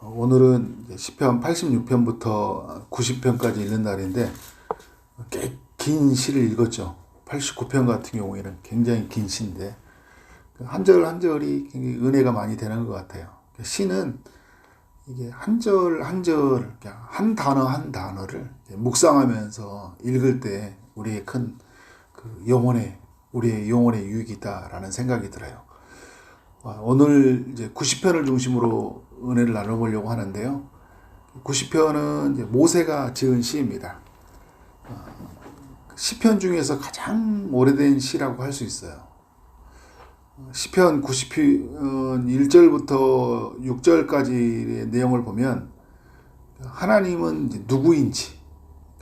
오늘은 시편 86편부터 90편까지 읽는 날인데 꽤 긴 시를 읽었죠. 89편 같은 경우에는 굉장히 긴 시인데 한 절 한 절이 굉장히 은혜가 많이 되는 것 같아요. 시는 이게 한 절 한 절, 한 단어 한 단어를 묵상하면서 읽을 때 우리의 큰 우리의 영혼의 유익이다라는 생각이 들어요. 오늘 이제 90편을 중심으로 은혜를 나눠보려고 하는데요. 90편은 이제 모세가 지은 시입니다. 시편 중에서 가장 오래된 시라고 할 수 있어요. 시편 90편 1절부터 6절까지의 내용을 보면 하나님은 이제 누구인지,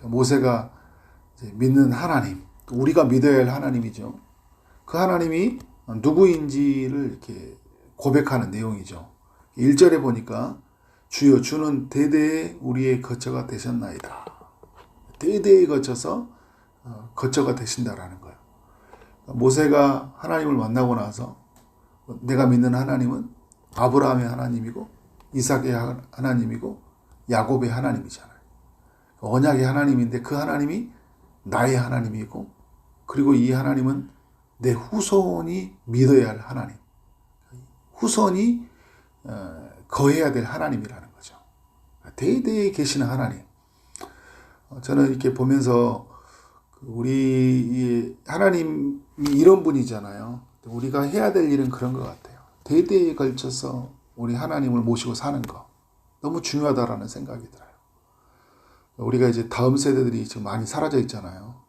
모세가 이제 믿는 하나님, 우리가 믿어야 할 하나님이죠. 그 하나님이 누구인지를 이렇게 고백하는 내용이죠. 1절에 보니까 주여 주는 대대에 우리의 거처가 되셨나이다. 대대에 거쳐서 거처가 되신다라는 거예요. 모세가 하나님을 만나고 나서 내가 믿는 하나님은 아브라함의 하나님이고 이삭의 하나님이고 야곱의 하나님이잖아요. 언약의 하나님인데 그 하나님이 나의 하나님이고 그리고 이 하나님은 내 후손이 믿어야 할 하나님, 후손이 거해야 될 하나님이라는 거죠. 대대에 계시는 하나님. 저는 이렇게 보면서 우리 하나님이 이런 분이잖아요. 우리가 해야 될 일은 그런 것 같아요. 대대에 걸쳐서 우리 하나님을 모시고 사는 거 너무 중요하다라는 생각이 들어요. 우리가 이제 다음 세대들이 지금 많이 사라져 있잖아요.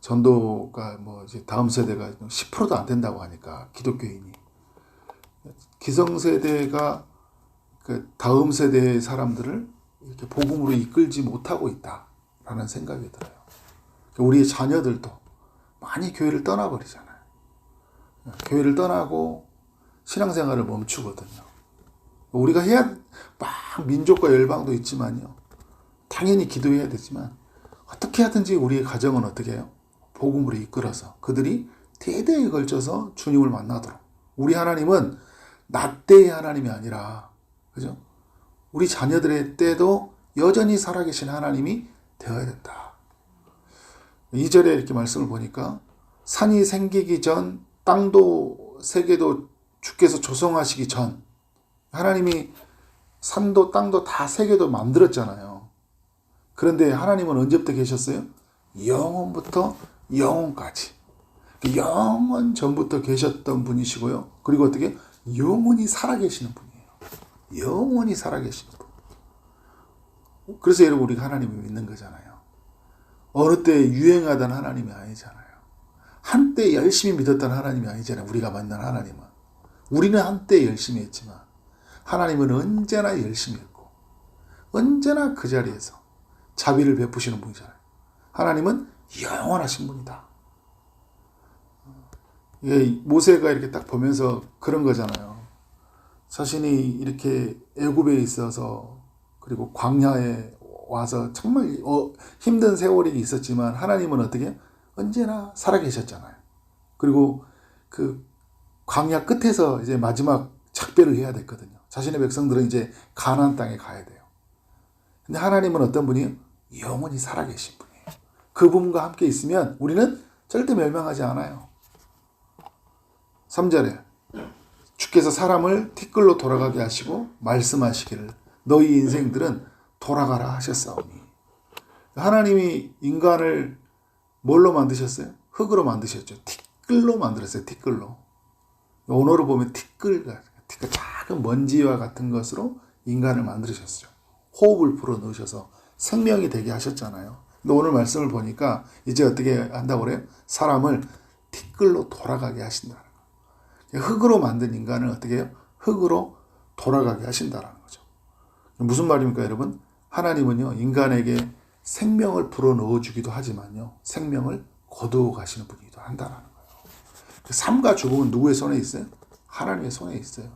전도가 이제 다음 세대가 10%도 안 된다고 하니까 기독교인이 기성세대가 그 다음 세대의 사람들을 이렇게 복음으로 이끌지 못하고 있다라는 생각이 들어요. 우리의 자녀들도 많이 교회를 떠나버리잖아요. 교회를 떠나고 신앙생활을 멈추거든요. 우리가 막 민족과 열방도 있지만요. 당연히 기도해야 되지만 어떻게 하든지 우리의 가정은 어떻게 해요? 복음으로 이끌어서 그들이 대대에 걸쳐서 주님을 만나도록. 우리 하나님은 나 때의 하나님이 아니라, 그죠? 우리 자녀들의 때도 여전히 살아계신 하나님이 되어야 된다. 2절에 이렇게 말씀을 보니까 산이 생기기 전, 땅도 세계도 주께서 조성하시기 전, 하나님이 산도 땅도 다 세계도 만들었잖아요. 그런데 하나님은 언제부터 계셨어요? 영원부터 영원까지. 영원 전부터 계셨던 분이시고요. 그리고 어떻게? 영원히 살아계시는 분이에요. 영원히 살아계시는 분. 그래서 여러분 우리가 하나님을 믿는 거잖아요. 어느 때 유행하던 하나님이 아니잖아요. 한때 열심히 믿었던 하나님이 아니잖아요. 우리가 만난 하나님은. 우리는 한때 열심히 했지만 하나님은 언제나 열심히 했고 언제나 그 자리에서 자비를 베푸시는 분이잖아요. 하나님은 영원하신 분이다. 모세가 이렇게 딱 보면서 그런 거잖아요. 자신이 이렇게 애굽에 있어서 그리고 광야에 와서 정말 힘든 세월이 있었지만 하나님은 어떻게 언제나 살아계셨잖아요. 그리고 그 광야 끝에서 이제 마지막 작별을 해야 됐거든요. 자신의 백성들은 이제 가나안 땅에 가야 돼요. 근데 하나님은 어떤 분이에요? 영원히 살아계신 분이에요. 그분과 함께 있으면 우리는 절대 멸망하지 않아요. 3절에 주께서 사람을 티끌로 돌아가게 하시고 말씀하시기를 너희 인생들은 돌아가라 하셨사오니. 하나님이 인간을 뭘로 만드셨어요? 흙으로 만드셨죠. 티끌로 만들었어요. 티끌로. 언어로 보면 티끌, 작은 먼지와 같은 것으로 인간을 만드셨어요. 호흡을 불어 넣으셔서 생명이 되게 하셨잖아요. 근데 오늘 말씀을 보니까 이제 어떻게 한다고 그래요? 사람을 티끌로 돌아가게 하신다는 거예요. 흙으로 만든 인간을 어떻게 해요? 흙으로 돌아가게 하신다는 거죠. 무슨 말입니까, 여러분? 하나님은요, 인간에게 생명을 불어 넣어주기도 하지만요, 생명을 거두어 가시는 분이기도 한다는 거예요. 삶과 죽음은 누구의 손에 있어요? 하나님의 손에 있어요.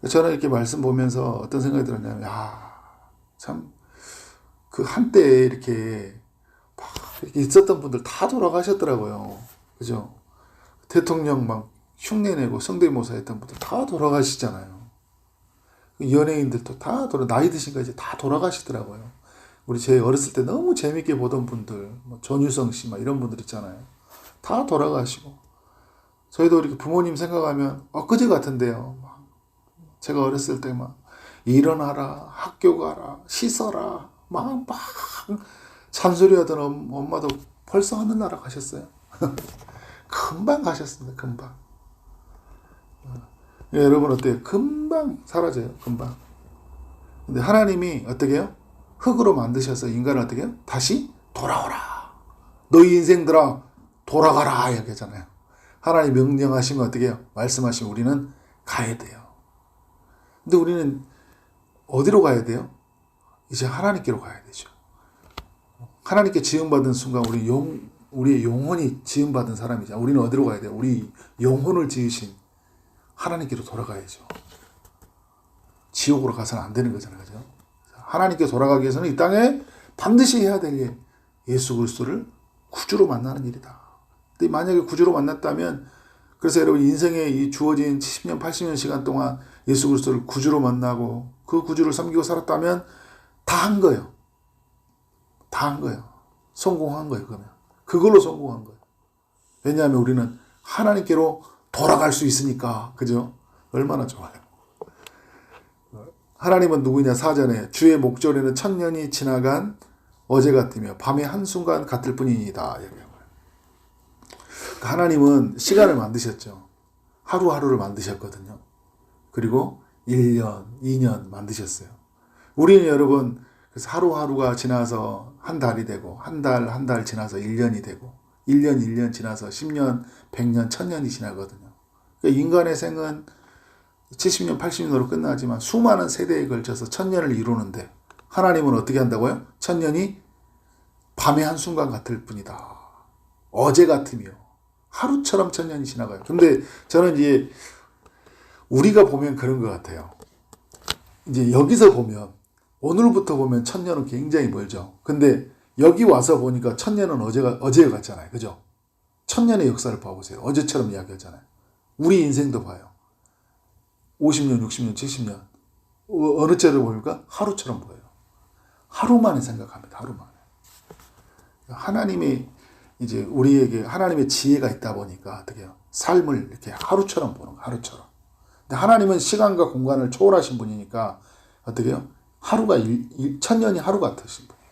저는 이렇게 말씀 보면서 어떤 생각이 들었냐면, 참, 그 한때 이렇게 있었던 분들 다 돌아가셨더라고요. 그죠? 대통령 막 흉내내고 성대모사 했던 분들 다 돌아가시잖아요. 연예인들도 다 나이 드신 거 이제 다 돌아가시더라고요. 우리 제 어렸을 때 너무 재밌게 보던 분들, 뭐 전유성 씨 막 이런 분들 있잖아요. 다 돌아가시고. 저희도 이렇게 부모님 생각하면 엊그제 같은데요. 막 제가 어렸을 때 막 일어나라, 학교 가라, 씻어라, 막 잔소리하던 엄마도 벌써 하늘나라 가셨어요. 금방 가셨습니다. 금방. 여러분 어때요? 금방 사라져요. 금방. 근데 하나님이 어떻게 해요? 흙으로 만드셔서 인간을 어떻게 해요? 다시 돌아오라. 너희 인생들아 돌아가라 이렇게 하잖아요. 하나님 명령하시면 어떻게 해요? 말씀하시면 우리는 가야 돼요. 근데 우리는 어디로 가야 돼요? 이제 하나님께로 가야 되죠. 하나님께 지음받은 순간 우리의 영혼이 지음받은 사람이죠. 우리는 어디로 가야 돼요? 우리 영혼을 지으신 하나님께로 돌아가야죠. 지옥으로 가서는 안 되는 거잖아요. 그죠? 하나님께 돌아가기 위해서는 이 땅에 반드시 해야 될 일, 예수 그리스도를 구주로 만나는 일이다. 근데 만약에 구주로 만났다면, 그래서 여러분 인생에 이 주어진 70년, 80년 시간 동안 예수 그리스도를 구주로 만나고 그 구주를 섬기고 살았다면 다 한 거예요. 다 한 거예요. 성공한 거예요. 그러면 그걸로 성공한 거예요. 왜냐하면 우리는 하나님께로 돌아갈 수 있으니까. 그죠? 얼마나 좋아요. 하나님은 누구냐? 사전에 주의 목전에는 천년이 지나간 어제 같으며 밤의 한순간 같을 뿐이니다. 하나님은 시간을 만드셨죠. 하루하루를 만드셨거든요. 그리고 1년, 2년 만드셨어요. 우리는 여러분 그래서 하루하루가 지나서 한 달이 되고 한 달 지나서 1년이 되고 1년 지나서 10년, 100년, 1000년이 지나거든요. 그러니까 인간의 생은 70년, 80년으로 끝나지만 수많은 세대에 걸쳐서 1000년을 이루는데 하나님은 어떻게 한다고요? 1000년이 밤의 한순간 같을 뿐이다. 어제 같으며 하루처럼 1000년이 지나가요. 근데 저는 이제 우리가 보면 그런 것 같아요. 이제 여기서 보면 오늘부터 보면 1000년은 굉장히 멀죠. 근데 여기 와서 보니까 1000년은 어제 같잖아요. 그죠? 1000년의 역사를 봐보세요. 어제처럼 이야기하잖아요. 우리 인생도 봐요. 50년, 60년, 70년. 어느 때를 보니까 하루처럼 보여요. 하루만에 생각합니다. 하루만에. 하나님이 이제 우리에게 하나님의 지혜가 있다 보니까 어떻게 해요? 삶을 이렇게 하루처럼 보는 거예요. 하루처럼. 근데 하나님은 시간과 공간을 초월하신 분이니까 어떻게 해요? 하루가 1000년이 하루 같으신 분이에요.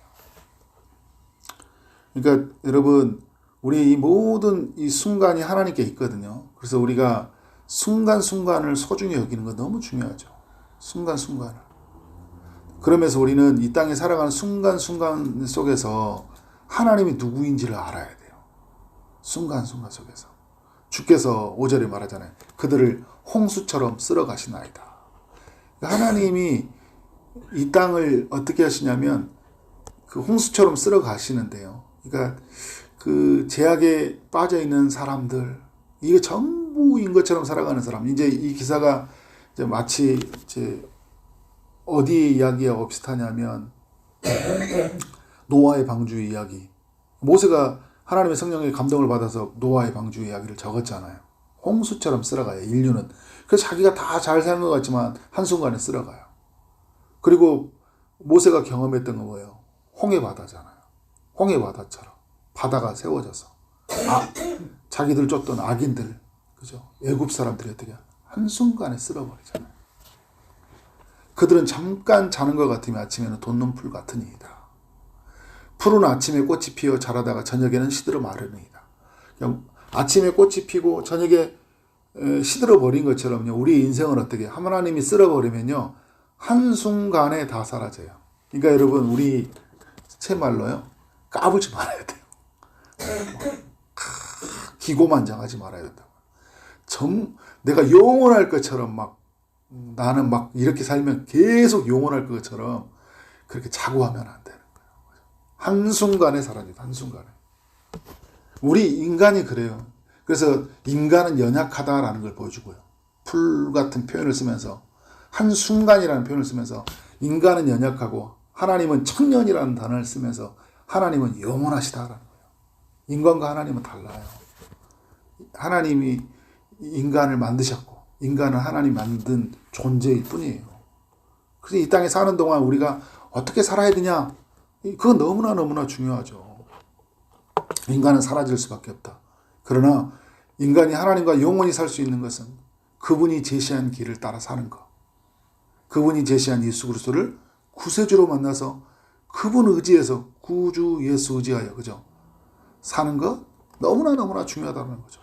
그러니까 여러분 우리 이 모든 이 순간이 하나님께 있거든요. 그래서 우리가 순간순간을 소중히 여기는 건 너무 중요하죠. 순간순간을. 그러면서 우리는 이 땅에 살아가는 순간순간 속에서 하나님이 누구인지를 알아야 돼요. 순간순간 속에서. 주께서 5절에 말하잖아요. 그들을 홍수처럼 쓸어 가시나이다. 하나님이 이 땅을 어떻게 하시냐면 그 홍수처럼 쓸어 가시는데요. 그러니까 그 제약에 빠져 있는 사람들, 이게 전부인 것처럼 살아가는 사람. 이제 이 기사가 이제 마치 이제 어디 이야기하고 비슷하냐면 노아의 방주 이야기. 모세가 하나님의 성령의 감동을 받아서 노아의 방주 이야기를 적었잖아요. 홍수처럼 쓸어가요. 인류는. 그래서 자기가 다 잘 사는 것 같지만 한순간에 쓸어가요. 그리고 모세가 경험했던 건 뭐예요? 홍해 바다잖아요. 홍해 바다처럼 바다가 세워져서 자기들 쫓던 악인들, 그죠? 애굽 사람들이 어떻게 한순간에 쓸어버리잖아요. 그들은 잠깐 자는 것 같으면 아침에는 돋는 풀 같으니이다. 풀은 아침에 꽃이 피어 자라다가 저녁에는 시들어 마르니이다. 아침에 꽃이 피고 저녁에 시들어 버린 것처럼요. 우리 인생은 어떻게 하나님이 쓸어버리면요. 한순간에 다 사라져요. 그러니까 여러분 우리 제 말로요. 까불지 말아야 돼요. 기고만장하지 말아야 된다고. 내가 영원할 것처럼 막 나는 막 이렇게 살면 계속 영원할 것처럼 그렇게 자고하면 안 되는 거예요. 한순간에 사라져요. 한순간에. 우리 인간이 그래요. 그래서 인간은 연약하다라는 걸 보여주고요. 풀 같은 표현을 쓰면서 한순간이라는 표현을 쓰면서 인간은 연약하고 하나님은 천년이라는 단어를 쓰면서 하나님은 영원하시다라는 거예요. 인간과 하나님은 달라요. 하나님이 인간을 만드셨고 인간은 하나님 만든 존재일 뿐이에요. 그래서 이 땅에 사는 동안 우리가 어떻게 살아야 되냐? 그건 너무나 중요하죠. 인간은 사라질 수밖에 없다. 그러나 인간이 하나님과 영원히 살 수 있는 것은 그분이 제시한 길을 따라 사는 것. 그분이 제시한 예수 그리스도를 구세주로 만나서 그분 의지해서 구주 예수 의지하여 그죠? 사는 것 너무나 중요하다는 거죠.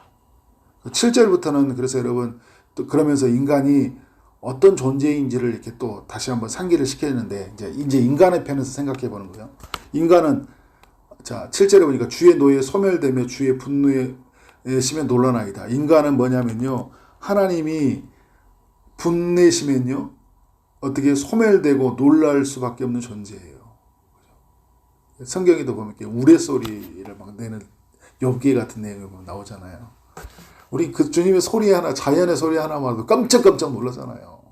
7절부터는 그래서 여러분 또 그러면서 인간이 어떤 존재인지를 이렇게 또 다시 한번 상기를 시켜주는데 이제 인간의 편에서 생각해 보는 거예요. 인간은 자 7절에 보니까 주의 노에 소멸되며 주의 분노에 심에 놀라나이다. 인간은 뭐냐면요. 하나님이 분내시면요. 어떻게 소멸되고 놀랄 수밖에 없는 존재예요. 성경에도 보면 우레소리를 막 내는 욥기 같은 내용이 나오잖아요. 우리 그 주님의 소리 하나, 자연의 소리 하나만도 깜짝 놀라잖아요.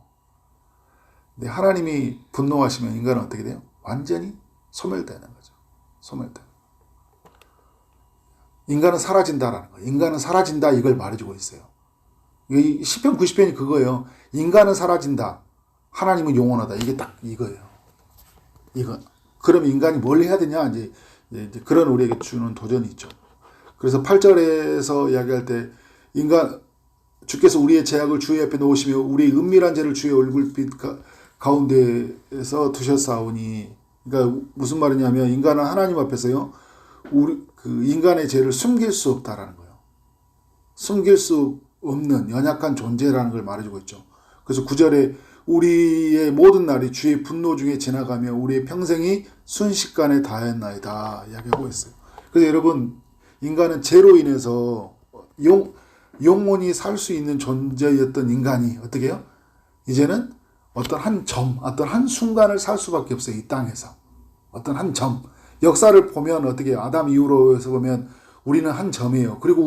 근데 하나님이 분노하시면 인간은 어떻게 돼요? 완전히 소멸되는 거죠. 소멸돼. 인간은 사라진다라는 거예요. 인간은 사라진다 이걸 말해주고 있어요. 이 시편 90편이 그거예요. 인간은 사라진다. 하나님은 영원하다. 이게 딱 이거예요. 이거. 그럼 인간이 뭘 해야 되냐? 이제 그런 우리에게 주는 도전이 있죠. 그래서 8절에서 이야기할 때 주께서 우리의 죄악을 주의 앞에 놓으시며 우리의 은밀한 죄를 주의 얼굴빛 가운데에서 두셨사오니. 그러니까 무슨 말이냐면 인간은 하나님 앞에서요. 그 인간의 죄를 숨길 수 없다라는 거예요. 숨길 수 없는 연약한 존재라는 걸 말해주고 있죠. 그래서 9절에 우리의 모든 날이 주의 분노 중에 지나가며 우리의 평생이 순식간에 다했나이다 이야기하고 있어요. 그래서 여러분 인간은 죄로 인해서 영원히 살 수 있는 존재였던 인간이 어떻게 해요? 이제는 어떤 한 순간을 살 수밖에 없어요. 이 땅에서. 어떤 한 점. 역사를 보면 어떻게 해요? 아담 이후로 해서 보면 우리는 한 점이에요. 그리고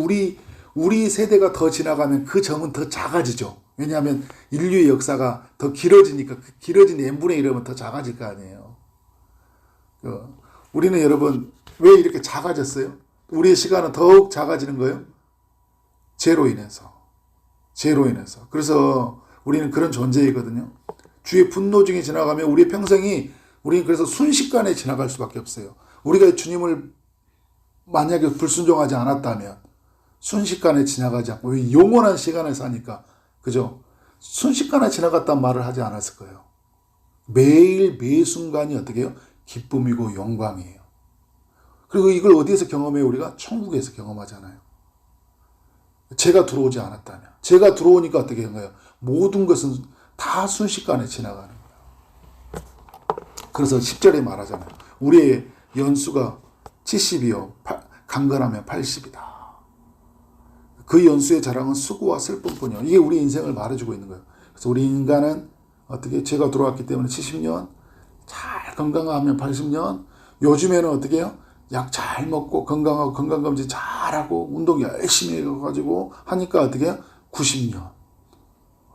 우리 세대가 더 지나가면 그 점은 더 작아지죠. 왜냐하면 인류의 역사가 더 길어지니까 그 길어진 n분의 1이면 더 작아질 거 아니에요. 우리는 여러분 왜 이렇게 작아졌어요? 우리의 시간은 더욱 작아지는 거예요? 죄로 인해서. 그래서 우리는 그런 존재이거든요. 주의 분노 중에 지나가면 우리의 평생이 우리는 그래서 순식간에 지나갈 수밖에 없어요. 우리가 주님을 만약에 불순종하지 않았다면 순식간에 지나가지 않고 왜 영원한 시간을 사니까 그죠? 순식간에 지나갔단 말을 하지 않았을 거예요. 매일 매 순간이 어떻게 해요? 기쁨이고 영광이에요. 그리고 이걸 어디에서 경험해요? 우리가 천국에서 경험하잖아요. 죄가 들어오지 않았다면. 죄가 들어오니까 어떻게 한 거예요? 모든 것은 다 순식간에 지나가는 거예요. 그래서 10절에 말하잖아요. 우리의 연수가 70이요. 강건하면 80이다. 그 연수의 자랑은 수고와 슬픔뿐이요. 이게 우리 인생을 말해주고 있는 거예요. 그래서 우리 인간은 어떻게 죄가 들어왔기 때문에 70년, 잘 건강하면 80년, 요즘에는 어떻게 해요? 약 잘 먹고 건강하고 건강검진 잘하고 운동 열심히 해가지고 하니까 어떻게 해요? 90년.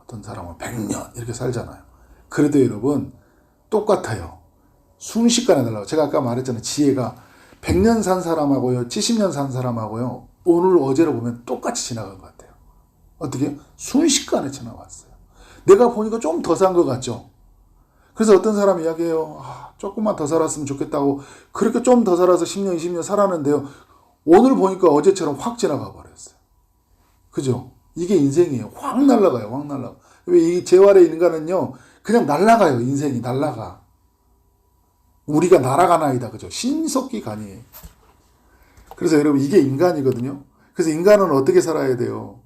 어떤 사람은 100년 이렇게 살잖아요. 그래도 여러분 똑같아요. 순식간에 달라요. 제가 아까 말했잖아요. 지혜가 100년 산 사람하고요. 70년 산 사람하고요. 오늘 어제로 보면 똑같이 지나간 것 같아요. 어떻게? 순식간에 지나왔어요. 내가 보니까 좀 더 산 것 같죠? 그래서 어떤 사람이 이야기해요. 조금만 더 살았으면 좋겠다고 그렇게 좀 더 살아서 10년, 20년 살았는데요. 오늘 보니까 어제처럼 확 지나가 버렸어요. 그죠? 이게 인생이에요. 확 날아가요. 확 날아가. 왜 이 재활의 인간은요. 그냥 날아가요. 인생이 날아가. 우리가 날아가나이다. 그죠? 신속히 가니. 그래서 여러분 이게 인간이거든요. 그래서 인간은 어떻게 살아야 돼요?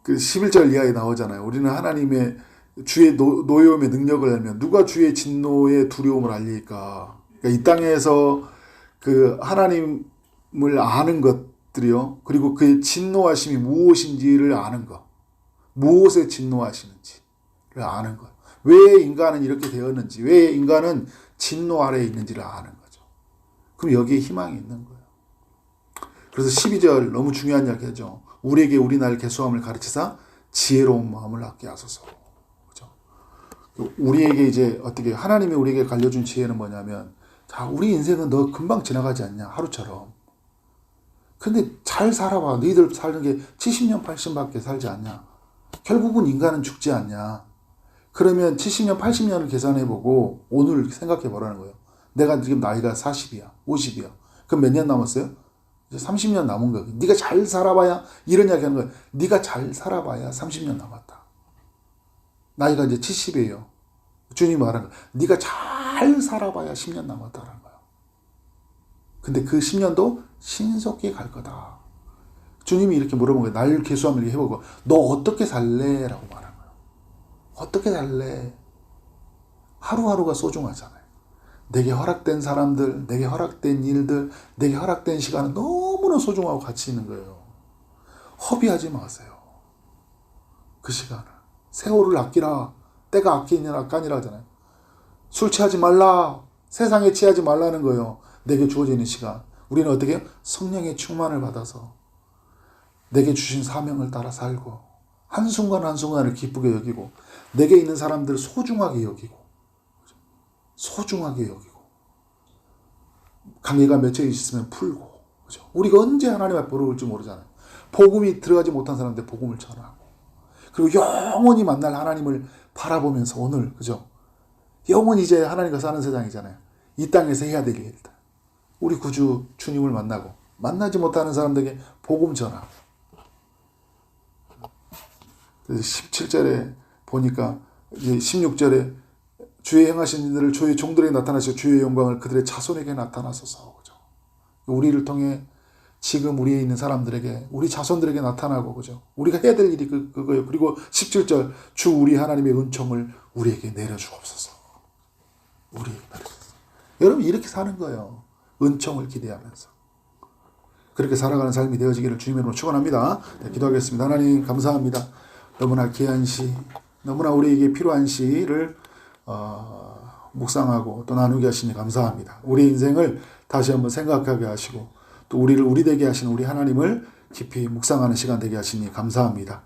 그 11절 이하에 나오잖아요. 우리는 하나님의 주의 노여움의 능력을 알면 누가 주의 진노의 두려움을 알리까? 그러니까 이 땅에서 그 하나님을 아는 것들이요. 그리고 그의 진노하심이 무엇인지를 아는 것. 무엇에 진노하시는지를 아는 것. 왜 인간은 이렇게 되었는지, 왜 인간은 진노 아래에 있는지를 아는 거죠. 그럼 여기에 희망이 있는 거예요. 그래서 12절 너무 중요한 이야기죠. 우리에게 우리 날 개수함을 가르치사 지혜로운 마음을 갖게 하소서. 그죠? 우리에게 이제 어떻게 하나님이 우리에게 알려준 지혜는 뭐냐면, 자, 우리 인생은 너 금방 지나가지 않냐 하루처럼. 근데 잘 살아봐. 너희들 사는 게 70년 80밖에 살지 않냐. 결국은 인간은 죽지 않냐. 그러면 70년, 80년을 계산해보고 오늘 생각해보라는 거예요. 내가 지금 나이가 40이야, 50이야. 그럼 몇 년 남았어요? 이제 30년 남은 거예요. 네가 잘 살아봐야, 이런 이야기 하는 거예요. 네가 잘 살아봐야 30년 남았다. 나이가 이제 70이에요. 주님이 말하는 거예요. 네가 잘 살아봐야 10년 남았다라는 거예요. 근데 그 10년도 신속히 갈 거다. 주님이 이렇게 물어본 거예요. 날 계수함을 해보고 너 어떻게 살래? 라고 말한 거예요. 어떻게 살래? 하루하루가 소중하잖아요. 내게 허락된 사람들, 내게 허락된 일들, 내게 허락된 시간은 너무나 소중하고 가치 있는 거예요. 허비하지 마세요. 그 시간을. 세월을 아끼라. 때가 아까니라 하잖아요. 술 취하지 말라. 세상에 취하지 말라는 거예요. 내게 주어져 있는 시간. 우리는 어떻게 해요? 성령의 충만을 받아서 내게 주신 사명을 따라 살고 한순간 한순간을 기쁘게 여기고 내게 있는 사람들을 소중하게 여기고 소중하게 여기고 관계가 맺혀 있으면 풀고 그죠? 우리가 언제 하나님 앞에 부러울지 모르잖아요. 복음이 들어가지 못한 사람한테 복음을 전하고 그리고 영원히 만날 하나님을 바라보면서 오늘 그죠? 영원히 이제 하나님과 사는 세상이잖아요. 이 땅에서 해야 될 일들. 우리 구주 주님을 만나고 만나지 못하는 사람들에게 복음 전하고. 그래서 17절에 보니까 이제 16절에 주의 행하신 일들을 주의 종들에게 나타나시고 주의 영광을 그들의 자손에게 나타나소서. 그죠? 우리를 통해 지금 우리에 있는 사람들에게 우리 자손들에게 나타나고 그죠? 우리가 해야 될 일이 그거예요. 그리고 17절 주 우리 하나님의 은총을 우리에게 내려주옵소서. 우리에게 내려주옵소서. 여러분 이렇게 사는 거예요. 은총을 기대하면서. 그렇게 살아가는 삶이 되어지기를 주님의 이름으로 축원합니다. 네, 기도하겠습니다. 하나님 감사합니다. 너무나 귀한 시, 너무나 우리에게 필요한 시를 묵상하고 또 나누게 하시니 감사합니다. 우리 인생을 다시 한번 생각하게 하시고 또 우리를 우리 되게 하시는 우리 하나님을 깊이 묵상하는 시간 되게 하시니 감사합니다.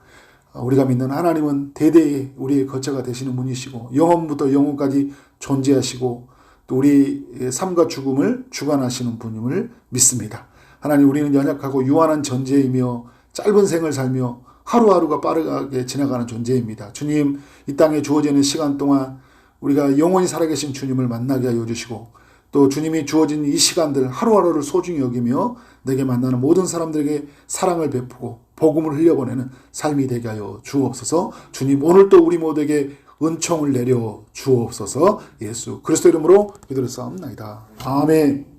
우리가 믿는 하나님은 대대에 우리의 거처가 되시는 분이시고 영원부터 영원까지 존재하시고 또 우리의 삶과 죽음을 주관하시는 분임을 믿습니다. 하나님 우리는 연약하고 유한한 존재이며 짧은 생을 살며 하루하루가 빠르게 지나가는 존재입니다. 주님 이 땅에 주어지는 시간 동안 우리가 영원히 살아계신 주님을 만나게 하여 주시고 또 주님이 주어진 이 시간들 하루하루를 소중히 여기며 내게 만나는 모든 사람들에게 사랑을 베푸고 복음을 흘려보내는 삶이 되게 하여 주옵소서. 주님 오늘 또 우리 모두에게 은총을 내려 주옵소서. 예수 그리스도 이름으로 기도를 싸움나이다. 아멘.